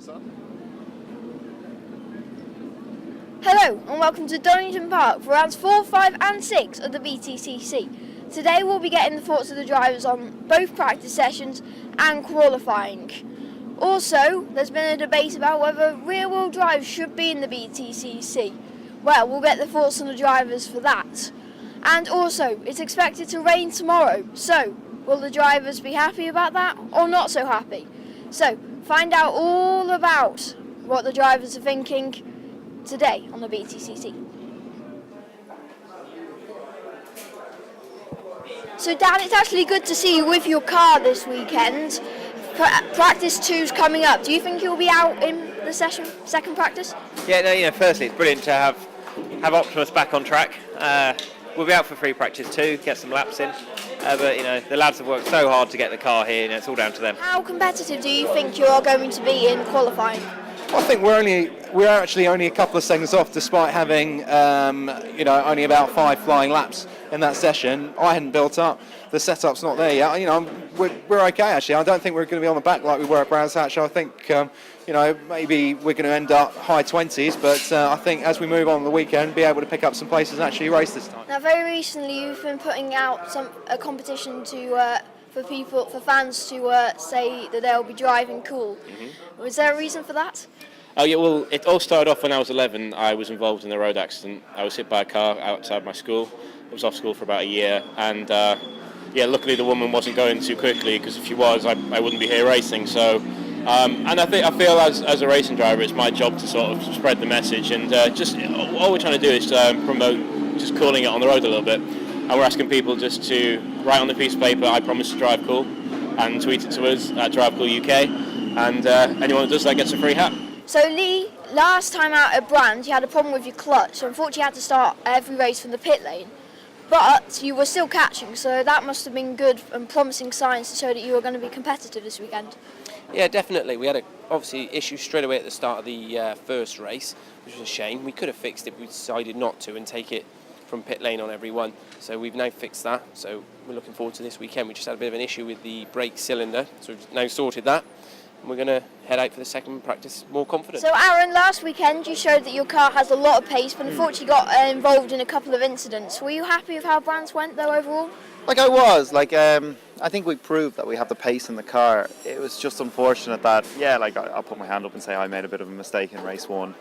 Hello and welcome to Donington Park for rounds 4, 5 and 6 of the BTCC. Today we'll be getting the thoughts of the drivers on both practice sessions and qualifying. Also, there's been a debate about whether rear-wheel drive should be in the BTCC. Well, we'll get the thoughts on the drivers for that. And also, it's expected to rain tomorrow, so will the drivers be happy about that or not so happy? So, find out all about what the drivers are thinking today on the BTCC. So Dan, it's actually good to see you with your car this weekend. Practice 2's coming up. Do you think you'll be out in the second practice? Yeah, firstly it's brilliant to have Optimus back on track. We'll be out for free practice 2, get some laps in. But the lads have worked so hard to get the car here, it's all down to them. How competitive do you think you are going to be in qualifying? I think we're actually only a couple of seconds off, despite having only about 5 flying laps in that session. I hadn't built up. The setup's not there yet. We're okay actually. I don't think we're going to be on the back like we were at Brands Hatch. I think maybe we're going to end up high 20s, but I think as we move on the weekend, be able to pick up some places and actually race this time. Now, very recently you've been putting out a competition for fans to say that they'll be driving cool. Mm-hmm. Was there a reason for that? Oh yeah, well, it all started off when I was 11. I was involved in a road accident. I was hit by a car outside my school. I was off school for about a year, and luckily the woman wasn't going too quickly, because if she was, I wouldn't be here racing. So, and I feel as a racing driver, it's my job to sort of spread the message, and just all we're trying to do is promote just cooling it on the road a little bit. And we're asking people just to write on the piece of paper, "I promise to drive cool," and tweet it to us at DriveCoolUK, and anyone that does that gets a free hat. So Lee, last time out at Brand, you had a problem with your clutch, so unfortunately you had to start every race from the pit lane. But you were still catching, so that must have been good and promising signs to show that you were going to be competitive this weekend. Yeah, definitely. We had obviously issue straight away at the start of the first race, which was a shame. We could have fixed it, but we decided not to and take it from pit lane on everyone. So we've now fixed that, so we're looking forward to this weekend. We just had a bit of an issue with the brake cylinder, so we've now sorted that. We're going to head out for the second practice more confident. So Aaron, last weekend you showed that your car has a lot of pace, but unfortunately got involved in a couple of incidents. Were you happy with how Brands went though overall? I was. I think we proved that we have the pace in the car. It was just unfortunate that, I'll put my hand up and say I made a bit of a mistake in race 1.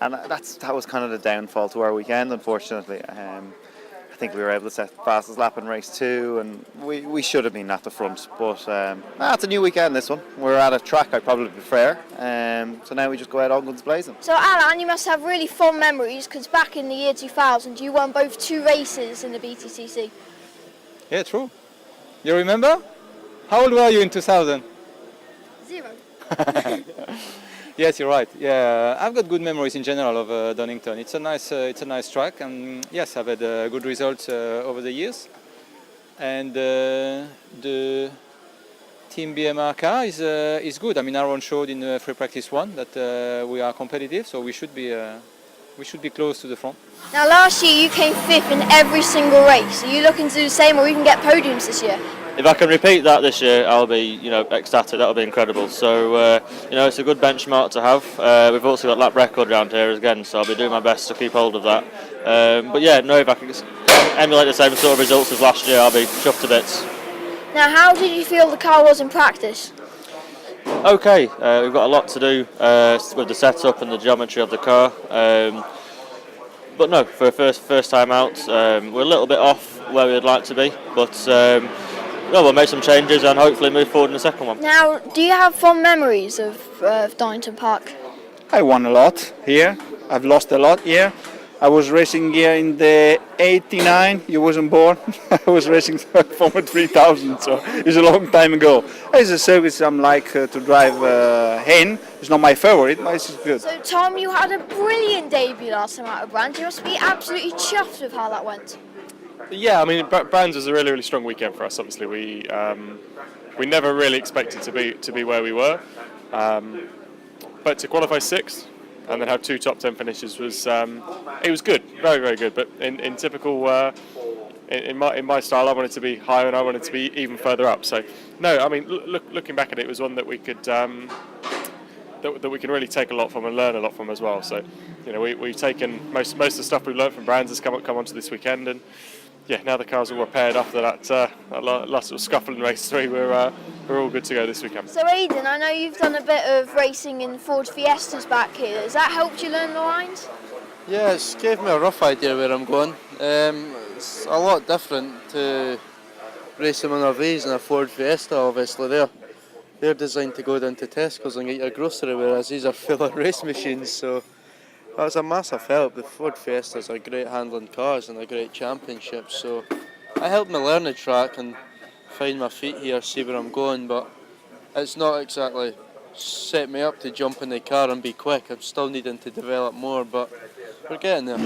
And that was kind of the downfall to our weekend, unfortunately. I think we were able to set the fastest lap in race 2, and we should have been at the front, but it's a new weekend, this one. We're at a track I probably prefer, so now we just go out all guns blazing. So Alan, you must have really fond memories, because back in the year 2000 you won both 2 races in the BTCC. Yeah, true. You remember? How old were you in 2000? 0. Yes, you're right. Yeah, I've got good memories in general of Donington. It's a nice track, and yes, I've had good results over the years. And the Team BMR car is good. I mean, Aaron showed in free practice 1 that we are competitive, so we should be close to the front. Now, last year you came 5th in every single race. Are you looking to do the same, or even get podiums this year? If I can repeat that this year, I'll be, ecstatic. That'll be incredible. So, it's a good benchmark to have. We've also got lap record around here again, so I'll be doing my best to keep hold of that. If I can emulate the same sort of results as last year, I'll be chuffed to bits. Now, how did you feel the car was in practice? Okay, we've got a lot to do with the setup and the geometry of the car. But no, for a first time out, we're a little bit off where we'd like to be, but. We'll make some changes and hopefully move forward in the second one. Now, do you have fond memories of Donington Park? I won a lot here. I've lost a lot here. I was racing here in the 89. You wasn't born. I was racing Formula 3000, so it's a long time ago. It's a service I'm like to drive in. It's not my favorite, but it's good. So, Tom, you had a brilliant debut last time out of Brands. You must be absolutely chuffed with how that went. Yeah, I mean, Brands was a really, really strong weekend for us. Obviously, we never really expected to be where we were, but to qualify 6th and then have 2 top 10 finishes was it was good, very, very good. But in typical in my style, I wanted to be higher and I wanted to be even further up. So no, I mean, looking back at it, it was one that we could that we can really take a lot from and learn a lot from as well. So, you know, we've taken most of the stuff we've learned from Brands has come onto this weekend, and yeah, now the cars are all repaired after that last little scuffle in race 3. We're all good to go this weekend. So Aidan, I know you've done a bit of racing in Ford Fiestas back here. Has that helped you learn the lines? Yeah, it's gave me a rough idea where I'm going. It's a lot different to racing on a V's and a Ford Fiesta, obviously. They're designed to go down to Tesco's and get your grocery, whereas these are full of race machines, so that was a massive help. The Ford Fiestas are great handling cars and a great championship, so it helped me learn the track and find my feet here, see where I'm going, but it's not exactly set me up to jump in the car and be quick. I'm still needing to develop more, but we're getting there.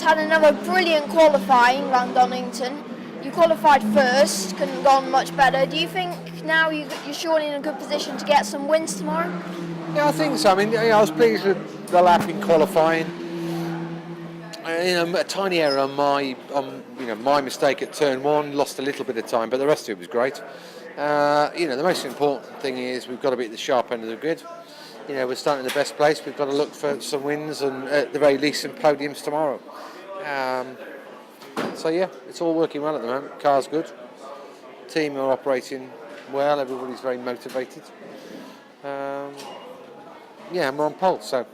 Had another brilliant qualifying around Donington. You qualified first, couldn't have gone much better. Do you think now you're surely in a good position to get some wins tomorrow? Yeah, I think so. I mean, I was pleased with the lap in qualifying. A tiny error on my mistake at turn 1, lost a little bit of time, but the rest of it was great. The most important thing is we've got to be at the sharp end of the grid. We're starting in the best place. We've got to look for some wins and at the very least some podiums tomorrow. So yeah, it's all working well at the moment. Car's good. Team are operating well. Everybody's very motivated. And we're on pole. So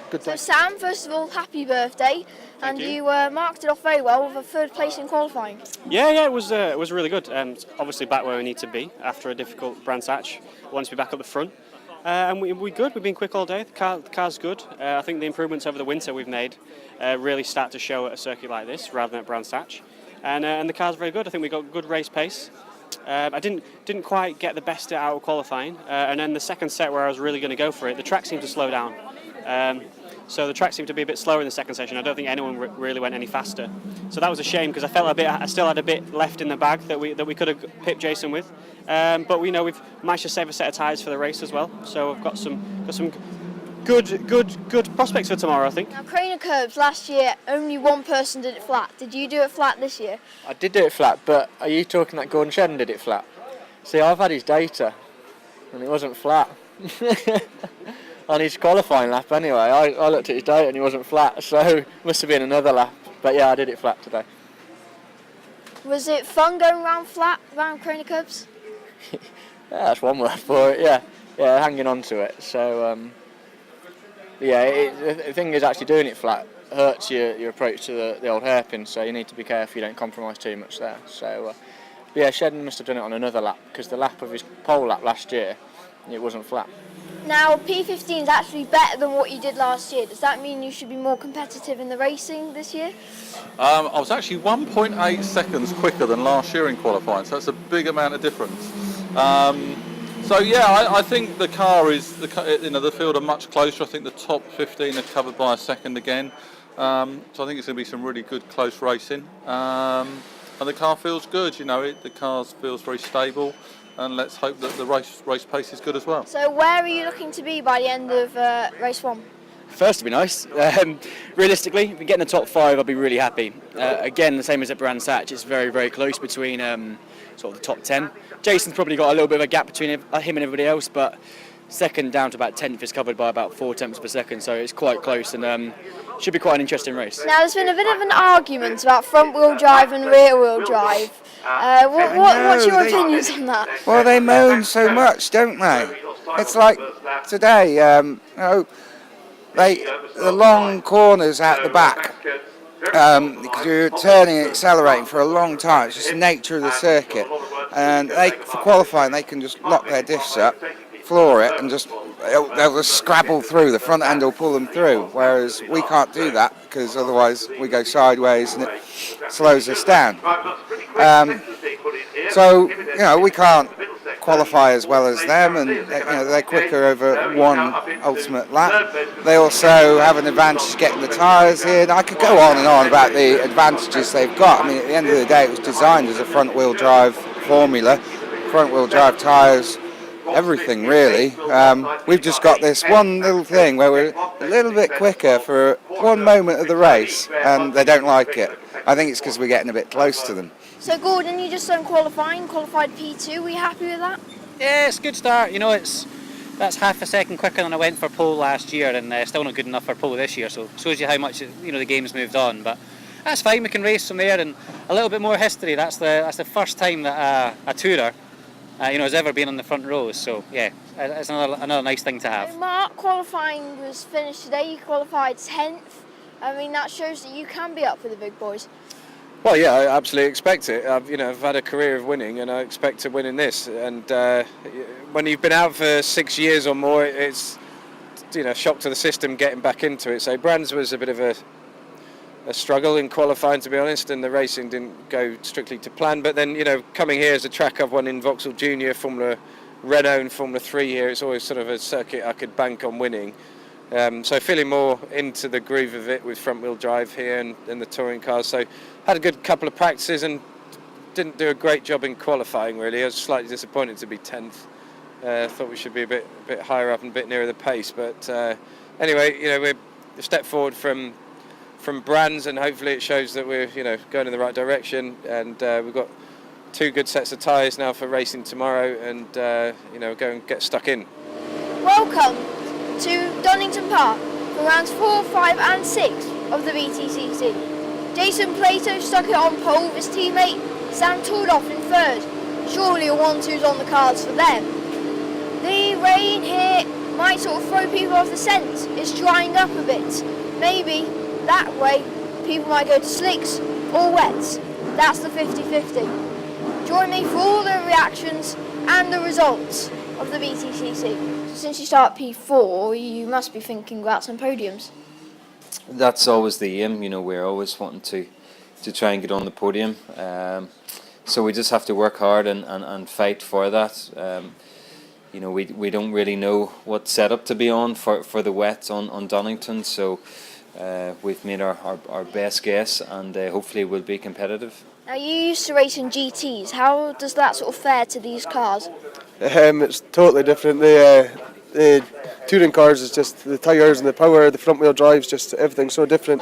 good day. So Sam, first of all, happy birthday! Thank you. You marked it off very well with a third place in qualifying. Yeah, it was really good. Obviously back where we need to be after a difficult Brands Hatch. We want to be back at the front. And we're good. We've been quick all day. The car's good. I think the improvements over the winter we've made really start to show at a circuit like this rather than at Brands Hatch. And the car's very good. I think we got good race pace. I didn't quite get the best out of qualifying. And then the second set where I was really going to go for it, the track seemed to slow down. So the track seemed to be a bit slower in the second session. I don't think anyone really went any faster. So that was a shame because I still had a bit left in the bag that we could have pipped Jason with. But we've managed to save a set of tyres for the race as well. So we've got some good prospects for tomorrow, I think. Now, Craner Curbs, last year only one person did it flat. Did you do it flat this year? I did do it flat, but are you talking that Gordon Shedden did it flat? See, I've had his data, and it wasn't flat. On his qualifying lap anyway. I looked at his data and he wasn't flat, so it must have been another lap. But yeah, I did it flat today. Was it fun going round flat, round Craner Curbs? Yeah, that's one word for it, yeah, hanging on to it. So, the thing is actually doing it flat hurts your approach to the old hairpin, so you need to be careful you don't compromise too much there. So, Shedden must have done it on another lap, because the lap of his pole lap last year, it wasn't flat. Now, P15 is actually better than what you did last year. Does that mean you should be more competitive in the racing this year? I was actually 1.8 seconds quicker than last year in qualifying, so that's a big amount of difference. I think the car is, the field are much closer. I think the top 15 are covered by a second again. So I think it's going to be some really good close racing. And the car feels good, the car feels very stable. And let's hope that the race pace is good as well. So where are you looking to be by the end of race 1? First would be nice. Realistically, if we get in the top 5, I'll be really happy. Again, the same as at Brands Hatch, it's very, very close between sort of the top 10. Jason's probably got a little bit of a gap between him and everybody else, but second down to about 10th is covered by about 4 tenths per second, so it's quite close and should be quite an interesting race. Now, there's been a bit of an argument about front-wheel drive and rear-wheel drive. What's your opinions on that? Well, they moan so much, don't they? It's like today, the long corners at the back, because you're turning and accelerating for a long time. It's just the nature of the circuit. And for qualifying, they can just lock their diffs up, floor it, and they'll just scrabble through. The front end will pull them through, whereas we can't do that because otherwise we go sideways and it slows us down. We can't qualify as well as them, and they're quicker over one ultimate lap. They also have an advantage getting the tyres in. I could go on and on about the advantages they've got. I mean, at the end of the day, it was designed as a front-wheel drive formula, front-wheel drive tyres, everything really. We've just got this one little thing where we're a a little bit quicker for one moment of the race, and they don't like it. I think it's because we're getting a bit close to them. So Gordon, you just done qualifying, qualified P2. Were you happy with that? Yeah, it's a good start. You know, that's half a second quicker than I went for pole last year, and still not good enough for pole this year. So it shows you how much the game's moved on. But that's fine. We can race from there, and a little bit more history. That's the first time that a tourer, has ever been on the front rows. So yeah, it's another nice thing to have. So Mark, qualifying was finished today. You qualified 10th. I mean, that shows that you can be up for the big boys. Well, yeah, I absolutely expect it. I've had a career of winning, and I expect to win in this. And when you've been out for 6 years or more, it's shock to the system getting back into it. So Brands was a bit of a struggle in qualifying, to be honest, and the racing didn't go strictly to plan. But then, coming here as a track I've won in Vauxhall Junior, Formula Renault, and Formula 3 here, it's always sort of a circuit I could bank on winning. So feeling more into the groove of it with front-wheel drive here and the touring cars. So had a good couple of practices and didn't do a great job in qualifying, really. I was slightly disappointed to be 10th. Thought we should be a bit higher up and a bit nearer the pace. But anyway, we're a step forward from Brands, and hopefully it shows that we're going in the right direction. And we've got 2 good sets of tyres now for racing tomorrow, and go and get stuck in. Welcome to Donington Park for rounds 4, 5 and 6 of the BTCC. Jason Plato stuck it on pole with his teammate Sam Tordoff in 3rd. Surely a 1-2's on the cards for them. The rain here might sort of throw people off the scent. It's drying up a bit. Maybe that way people might go to slicks or wets. That's the 50-50. Join me for all the reactions and the results of the BTCC. Since you start P4, you must be thinking about some podiums. That's always the aim, we're always wanting to try and get on the podium. So we just have to work hard and fight for that. We don't really know what setup to be on for the wet on Donington, so we've made our best guess, and hopefully we'll be competitive. Now you used to racing GTs. How does that sort of fare to these cars? It's totally different. The touring cars is just the tyres and the power, the front wheel drives, just everything's so different.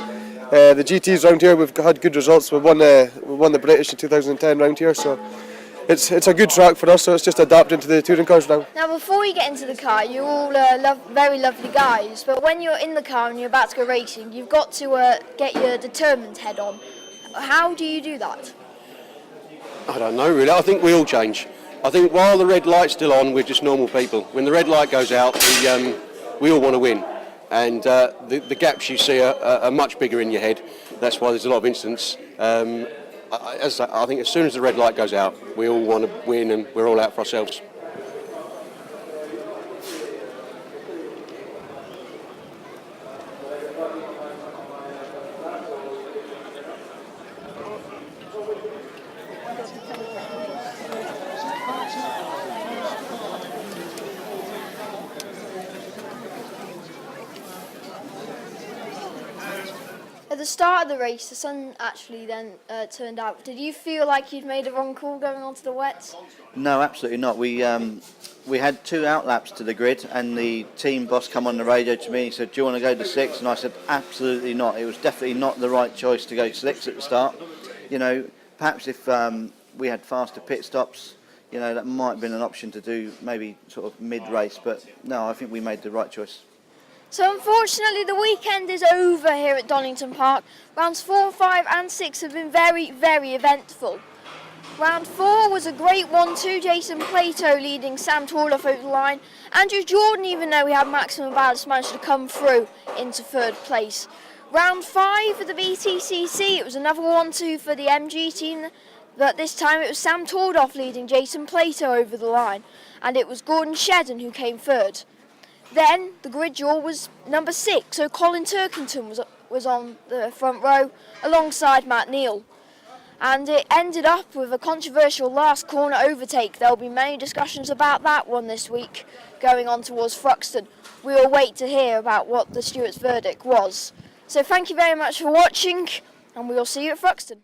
The GTs round here, we've had good results. We won the British in 2010 round here, so it's a good track for us. So it's just adapting to the touring cars now. Now before you get into the car, you're all very lovely guys. But when you're in the car and you're about to go racing, you've got to get your determined head on. How do you do that? I don't know really. I think we all change. I think while the red light's still on, we're just normal people. When the red light goes out, we all want to win. And the gaps you see are much bigger in your head. That's why there's a lot of incidents. I think as soon as the red light goes out, we all want to win and we're all out for ourselves. At the start of the race, the sun actually then turned out. Did you feel like you'd made a wrong call going onto the wets? No, absolutely not. We had 2 outlaps to the grid, and the team boss come on the radio to me and he said, "Do you want to go to slicks?" And I said, "Absolutely not." It was definitely not the right choice to go slicks at the start. Perhaps if we had faster pit stops, that might have been an option to do maybe sort of mid-race. But no, I think we made the right choice. So unfortunately the weekend is over here at Donington Park. Rounds 4, 5 and 6 have been very, very eventful. Round 4 was a great 1-2, Jason Plato leading Sam Torloff over the line. Andrew Jordan, even though he had maximum ballast, managed to come through into 3rd place. Round 5 for the BTCC, it was another 1-2 for the MG team, but this time it was Sam Torloff leading Jason Plato over the line, and it was Gordon Shedden who came 3rd. Then the grid draw was number 6, so Colin Turkington was on the front row alongside Matt Neal. And it ended up with a controversial last corner overtake. There'll be many discussions about that one this week going on towards Thruxton. We will wait to hear about what the stewards' verdict was. So thank you very much for watching, and we will see you at Thruxton.